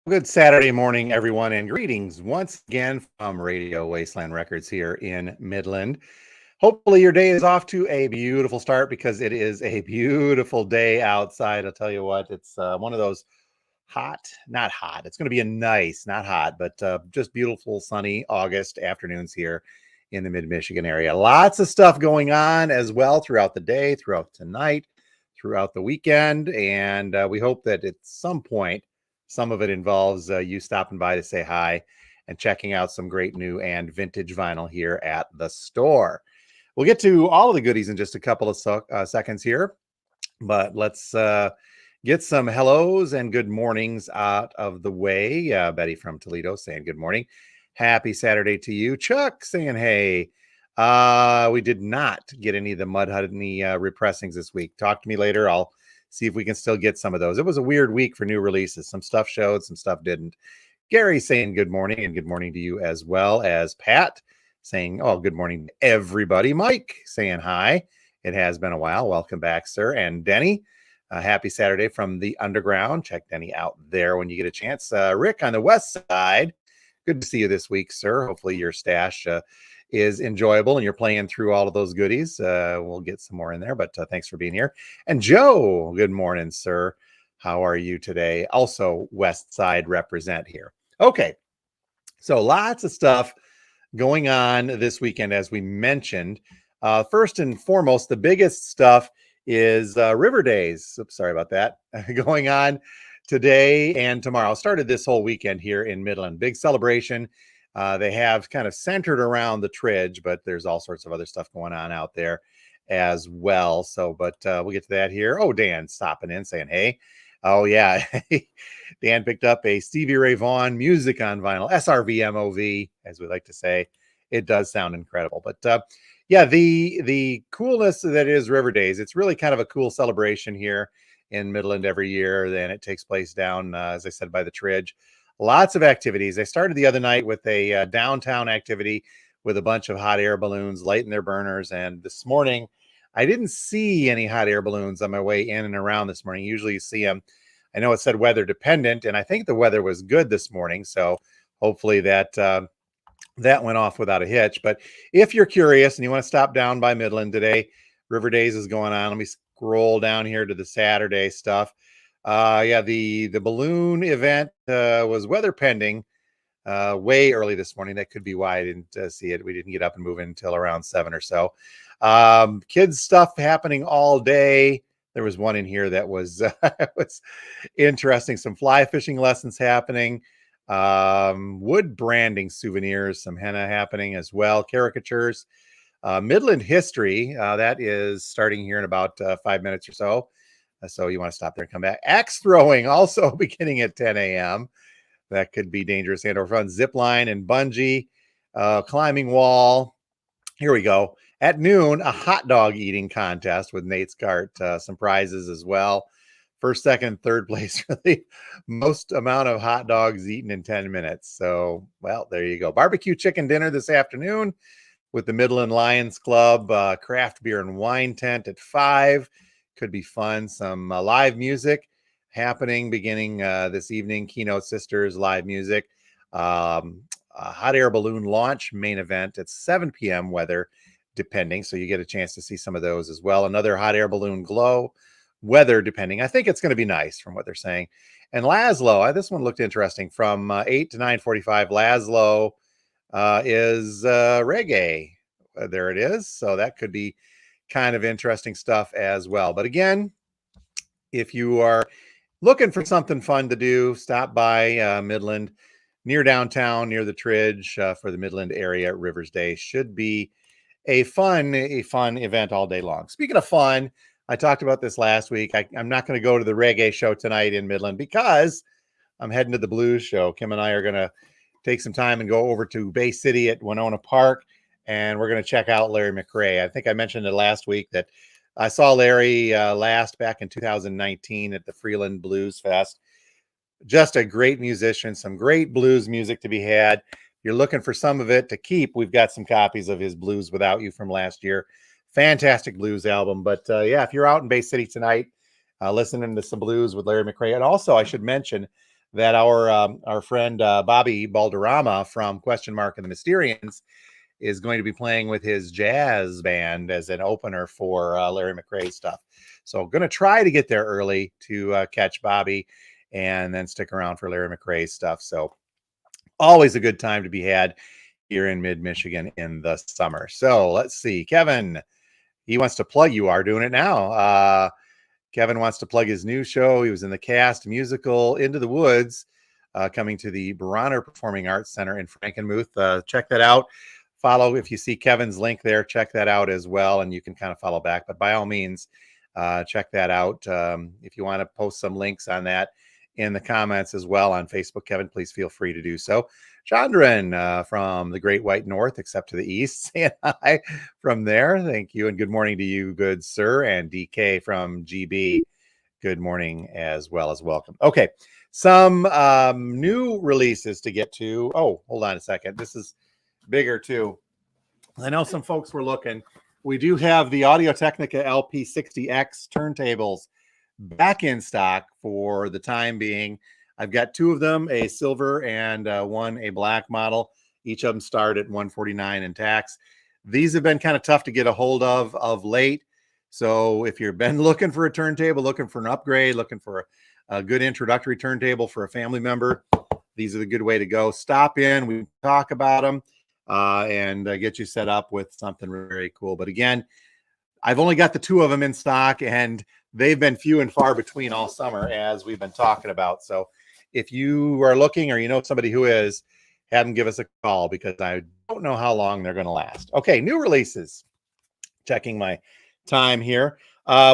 Good Saturday morning, everyone, and greetings once again from Radio Wasteland Records here in Midland. Hopefully, your day is off to a beautiful start because it is a beautiful day outside. I'll tell you what, it's one of those not hot. It's going to be a nice, not hot, but just beautiful sunny August afternoons here in the mid-Michigan area. Lots of stuff going on as well throughout the day, throughout tonight, throughout the weekend, and we hope that at some point, some of it involves you stopping by to say hi and checking out some great new and vintage vinyl here at the store. We'll get to all of the goodies in just a couple of seconds here, but let's get some hellos and good mornings out of the way. Betty from Toledo saying good morning. Happy Saturday to you. Chuck saying hey. We did not get any of the Mud Honey repressings this week. Talk to me later. I'll see if we can still get some of those. It was a weird week for new releases. Some stuff showed, some stuff didn't. Gary saying good morning, and good morning to you, as well as Pat saying, oh, good morning to everybody. Mike saying hi. It has been a while. Welcome back, sir. And Denny, happy Saturday from the underground. Check Denny out there when you get a chance. Rick on the west side, good to see you this week, sir. Hopefully your stash is enjoyable and you're playing through all of those goodies. We'll get some more in there, but thanks for being here. And Joe, good morning, sir. How are you today? Also, West Side represent here. Okay, so lots of stuff going on this weekend, as we mentioned. First and foremost, the biggest stuff is River Days. Oops, sorry about that. Going on today and tomorrow. Started this whole weekend here in Midland. Big celebration. They have kind of centered around the Tridge, but there's all sorts of other stuff going on out there as well. So, but we'll get to that here. Oh, Dan stopping in saying, hey. Oh, yeah. Dan picked up a Stevie Ray Vaughan music on vinyl, SRV-MOV, as we like to say. It does sound incredible. But yeah, the coolness that is River Days, it's really kind of a cool celebration here in Midland every year. Then it takes place down, as I said, by the Tridge. Lots of activities. They started the other night with a downtown activity with a bunch of hot air balloons lighting their burners. And this morning, I didn't see any hot air balloons on my way in and around this morning. Usually you see them. I know it said weather dependent, and I think the weather was good this morning. So hopefully that went off without a hitch. But if you're curious and you want to stop down by Midland today, River Days is going on. Let me scroll down here to the Saturday stuff. Yeah, the balloon event was weather pending way early this morning. That could be why I didn't see it. We didn't get up and move in until around 7 or so. Kids stuff happening all day. There was one in here that was was interesting. Some fly fishing lessons happening. Wood branding souvenirs, some henna happening as well. Caricatures. Midland history. That is starting here in about 5 minutes or so. So you want to stop there and come back. Axe throwing also beginning at 10 a.m. That could be dangerous and or fun. Zip line and bungee, climbing wall. Here we go. At noon, a hot dog eating contest with Nate's Cart. Some prizes as well. First, second, third place for the most amount of hot dogs eaten in 10 minutes. So, well, there you go. Barbecue chicken dinner this afternoon with the Midland Lions Club. Craft beer and wine tent at 5. Could be fun. Some live music happening beginning this evening. Keynote Sisters live music. Hot air balloon launch main event at 7 p.m. weather depending. So you get a chance to see some of those as well. Another hot air balloon glow weather depending. I think it's going to be nice from what they're saying. And Laszlo, this one looked interesting. From 8 to 9:45, Laszlo is reggae. There it is. So that could be kind of interesting stuff as well. But again, if you are looking for something fun to do, stop by Midland, near downtown, near the Tridge, for the Midland area. Rivers Day should be a fun event all day long. Speaking of fun, I talked about this last week. I'm not going to go to the reggae show tonight in Midland because I'm heading to the blues show. Kim and I are going to take some time and go over to Bay City at Winona Park, and we're going to check out Larry McRae. I think I mentioned it last week that I saw Larry last back in 2019 at the Freeland Blues Fest. Just a great musician, some great blues music to be had. You're looking for some of it to keep. We've got some copies of his Blues Without You from last year. Fantastic blues album. But yeah, if you're out in Bay City tonight, listening to some blues with Larry McRae. And also, I should mention that our friend Bobby Balderrama from Question Mark and the Mysterians is going to be playing with his jazz band as an opener for Larry McRae stuff. So going to try to get there early to catch Bobby and then stick around for Larry McRae stuff. So always a good time to be had here in mid-Michigan in the summer. So let's see. Kevin, he wants to plug. You are doing it now. Kevin wants to plug his new show. He was in the cast musical Into the Woods, coming to the Bronner Performing Arts Center in Frankenmuth. Check that out. Follow, if you see Kevin's link there, check that out as well, and you can kind of follow back. But by all means, check that out. If you want to post some links on that in the comments as well on Facebook, Kevin, please feel free to do so. Chandran from the Great White North, except to the east, saying hi from there. Thank you, and good morning to you, good sir. And DK from GB, good morning as well as welcome. Okay, some new releases to get to. Oh, hold on a second. This is bigger too. I know some folks were looking. We do have the Audio-Technica LP60X turntables back in stock for the time being. I've got two of them, a silver and one a black model. Each of them start at $149 in tax. These have been kind of tough to get a hold of late. So if you've been looking for a turntable, looking for an upgrade, looking for a good introductory turntable for a family member, these are the good way to go. Stop in, we talk about them, and get you set up with something very cool. But again, I've only got the two of them in stock, and they've been few and far between all summer, as we've been talking about. So if you are looking, or you know somebody who is, have them give us a call, because I don't know how long they're going to last. Okay, new releases. Checking my time here.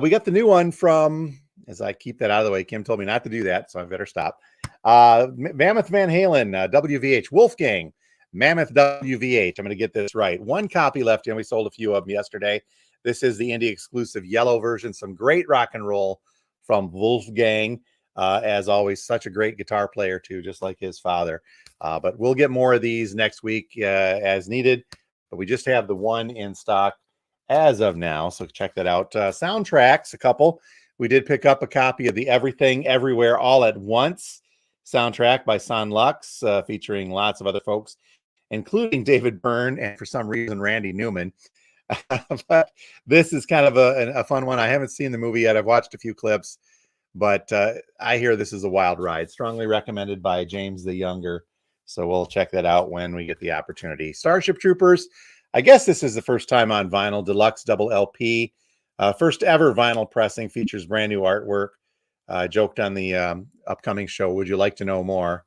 We got the new one from, as I keep that out of the way, Kim told me not to do that, so I better stop. Mammoth Van Halen, WVH, Wolfgang, Mammoth WVH. I'm going to get this right. One copy left, and we sold a few of them yesterday. This is the indie exclusive yellow version. Some great rock and roll from Wolfgang. As always, such a great guitar player too, just like his father. But we'll get more of these next week as needed. But we just have the one in stock as of now, so check that out. Soundtracks, a couple. We did pick up a copy of the Everything Everywhere All at Once soundtrack by Son Lux, featuring lots of other folks, including David Byrne and for some reason Randy Newman. But this is kind of a fun one. I haven't seen the movie yet. I've watched a few clips, but I hear this is a wild ride. Strongly recommended by James the Younger. So we'll check that out when we get the opportunity. Starship Troopers. I guess this is the first time on vinyl. Deluxe double LP. First ever vinyl pressing. Features brand new artwork. Joked on the upcoming show. Would you like to know more?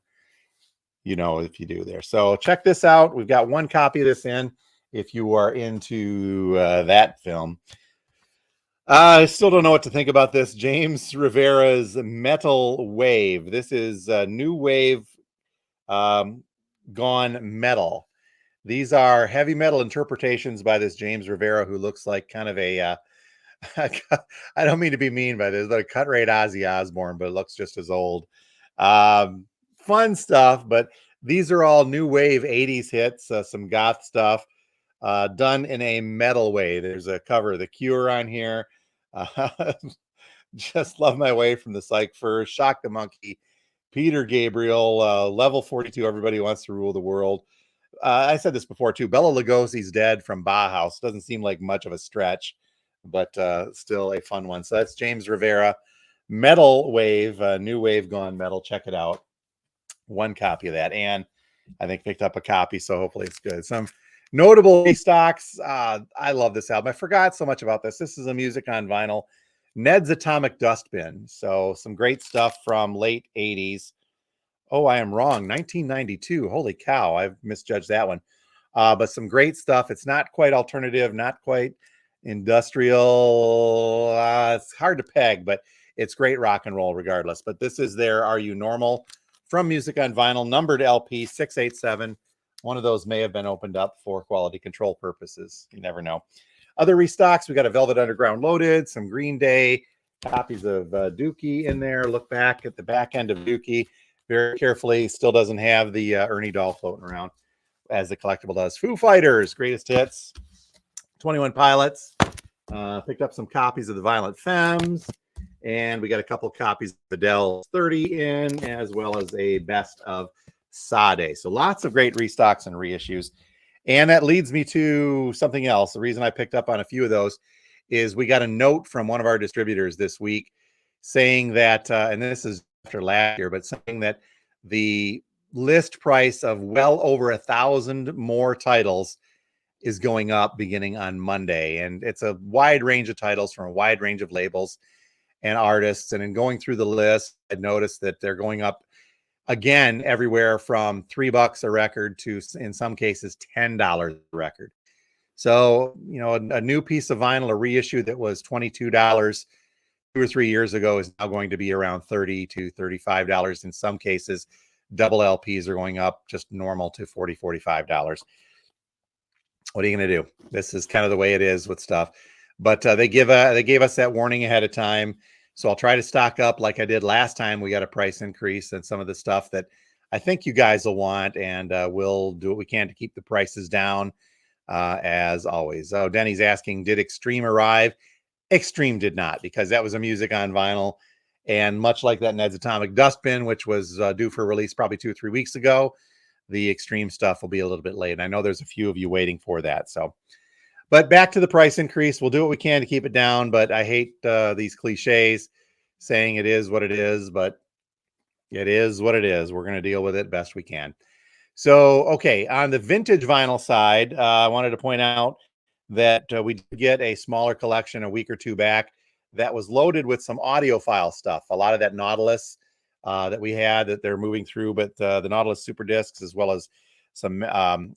You know, if you do there. So check this out. We've got one copy of this in, if you are into that film. I still don't know what to think about this. James Rivera's Metal Wave. This is new wave gone metal. These are heavy metal interpretations by this James Rivera, who looks like kind of a I don't mean to be mean by this, but a cut rate Ozzy Osbourne, but it looks just as old. Fun stuff, but these are all new wave 80s hits, some goth stuff, done in a metal way. There's a cover of The Cure on here. Just Love My Way from the Psych First, Shock the Monkey, Peter Gabriel, Level 42, Everybody Wants to Rule the World. I said this before too. Bela Lugosi's Dead from Bauhaus. Doesn't seem like much of a stretch, but still a fun one. So that's James Rivera, Metal Wave, new wave gone metal. Check it out. One copy of that, and I think picked up a copy, so hopefully it's good. Some notable restocks. I love this album. I forgot so much about this. This is a music on vinyl. Ned's Atomic Dustbin. So some great stuff from late 80s. Oh, I am wrong. 1992. Holy cow. I've misjudged that one. But some great stuff. It's not quite alternative, not quite industrial. It's hard to peg, but it's great rock and roll regardless. But this is their Are You Normal from Music on Vinyl, numbered LP 687. One of those may have been opened up for quality control purposes. You never know. Other restocks, we got a Velvet Underground Loaded, some Green Day, copies of Dookie in there. Look back at the back end of Dookie very carefully. Still doesn't have the Ernie doll floating around as the collectible does. Foo Fighters, greatest hits. 21 Pilots. Picked up some copies of the Violent Femmes. And we got a couple copies of Adele's 30 in, as well as a best of Sade. So lots of great restocks and reissues. And that leads me to something else. The reason I picked up on a few of those is we got a note from one of our distributors this week saying that, and this is after last year, but saying that the list price of well over 1,000 more titles is going up beginning on Monday. And it's a wide range of titles from a wide range of labels and artists. And in going through the list, I noticed that they're going up again everywhere from $3 a record to, in some cases, $10 a record. So, you know, a new piece of vinyl, a reissue that was $22 2 or 3 years ago is now going to be around $30 to $35 in some cases. Double LPs are going up just normal to $40, $45. What are you going to do? This is kind of the way it is with stuff. But they gave us that warning ahead of time. So I'll try to stock up like I did last time. We got a price increase and some of the stuff that I think you guys will want, and we'll do what we can to keep the prices down as always. Oh, Denny's asking, did Extreme arrive? Extreme did not, because that was a music on vinyl. And much like that Ned's Atomic Dustbin, which was due for release probably 2 or 3 weeks ago, the Extreme stuff will be a little bit late. And I know there's a few of you waiting for that. So, but back to the price increase. We'll do what we can to keep it down, but I hate these cliches saying it is what it is, but it is what it is. We're going to deal with it best we can. So, okay, on the vintage vinyl side, I wanted to point out that we did get a smaller collection a week or two back that was loaded with some audiophile stuff. A lot of that Nautilus that we had that they're moving through, but the Nautilus Super Discs, as well as some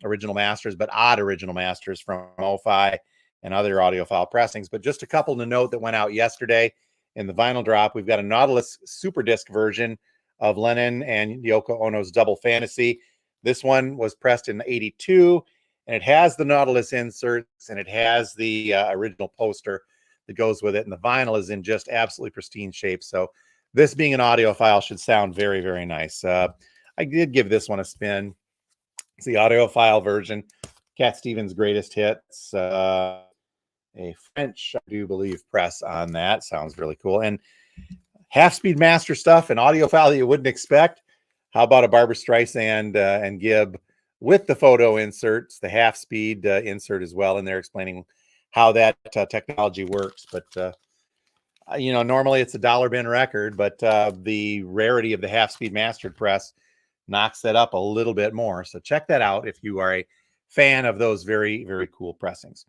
original masters, but odd original masters from MoFi and other audiophile pressings. But just a couple to note that went out yesterday in the vinyl drop. We've got a Nautilus Super Disc version of Lennon and Yoko Ono's Double Fantasy. This one was pressed in '82, and it has the Nautilus inserts, and it has the original poster that goes with it. And the vinyl is in just absolutely pristine shape. So this being an audiophile should sound very, very nice. I did give this one a spin. It's the audiophile version. Cat Stevens' Greatest Hits. A French, I do believe, press on that. Sounds really cool. And half-speed master stuff, an audiophile that you wouldn't expect. How about a Barbra Streisand and Gibb with the photo inserts, the half-speed insert as well, and they're explaining how that technology works. But, you know, normally it's a dollar bin record, but the rarity of the half-speed mastered press knocks that up a little bit more. So check that out if you are a fan of those very, very cool pressings.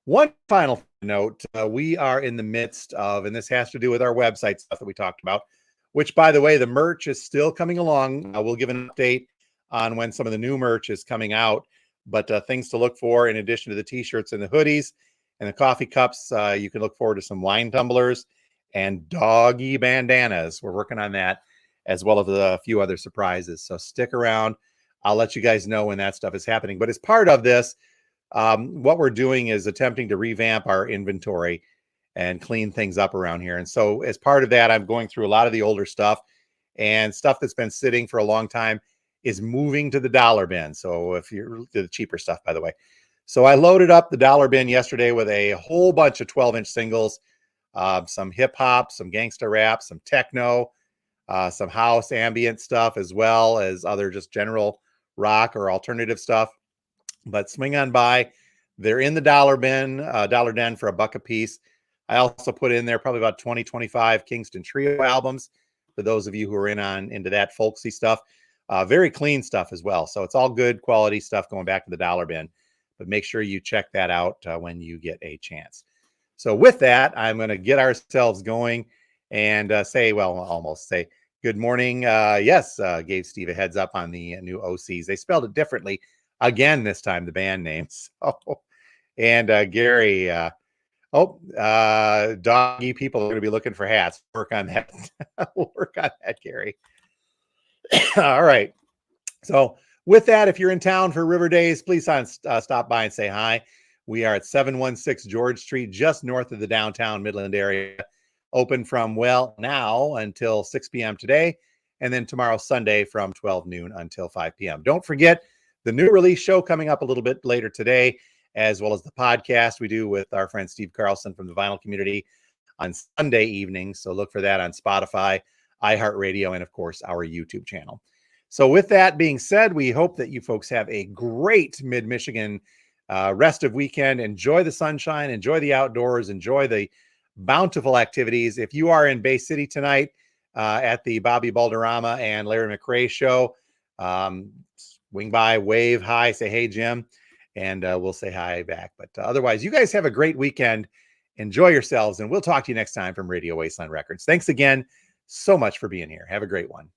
One final note, we are in the midst of, and this has to do with our website stuff that we talked about, which, by the way, the merch is still coming along. We'll give an update on when some of the new merch is coming out, but things to look for in addition to the t-shirts and the hoodies and the coffee cups, you can look forward to some wine tumblers and doggy bandanas. We're working on that, as well as a few other surprises. So stick around. I'll let you guys know when that stuff is happening. But as part of this, what we're doing is attempting to revamp our inventory and clean things up around here. And so as part of that, I'm going through a lot of the older stuff, and stuff that's been sitting for a long time is moving to the dollar bin. So if you're the cheaper stuff, by the way. So I loaded up the dollar bin yesterday with a whole bunch of 12-inch singles, some hip hop, some gangsta rap, some techno, some house ambient stuff, as well as other just general rock or alternative stuff. But swing on by. They're in the dollar bin, dollar den for $1 a piece. I also put in there probably about 20, 25 Kingston Trio albums for those of you who are into that folksy stuff. Very clean stuff as well. So it's all good quality stuff going back to the dollar bin. But make sure you check that out when you get a chance. So with that, I'm going to get ourselves going and almost say good morning. Yes, gave Steve a heads up on the new OCs. They spelled it differently again this time, the band names. So, and Gary, doggy people are going to be looking for hats. Work on that. We'll work on that, Gary. All right. So with that, if you're in town for River Days, please stop by and say hi. We are at 716 George Street, just north of the downtown Midland area. Open from, now until 6 p.m. today, and then tomorrow, Sunday, from 12 noon until 5 p.m. Don't forget the new release show coming up a little bit later today, as well as the podcast we do with our friend Steve Carlson from the Vinyl Community on Sunday evenings. So look for that on Spotify, iHeartRadio, and of course, our YouTube channel. So with that being said, we hope that you folks have a great Mid-Michigan rest of weekend. Enjoy the sunshine, enjoy the outdoors, enjoy the bountiful activities. If you are in Bay City tonight at the Bobby Balderrama and Larry McRae show, swing by, wave hi, say, hey, Jim, and we'll say hi back. But otherwise, you guys have a great weekend. Enjoy yourselves, and we'll talk to you next time from Radio Wasteland Records. Thanks again so much for being here. Have a great one.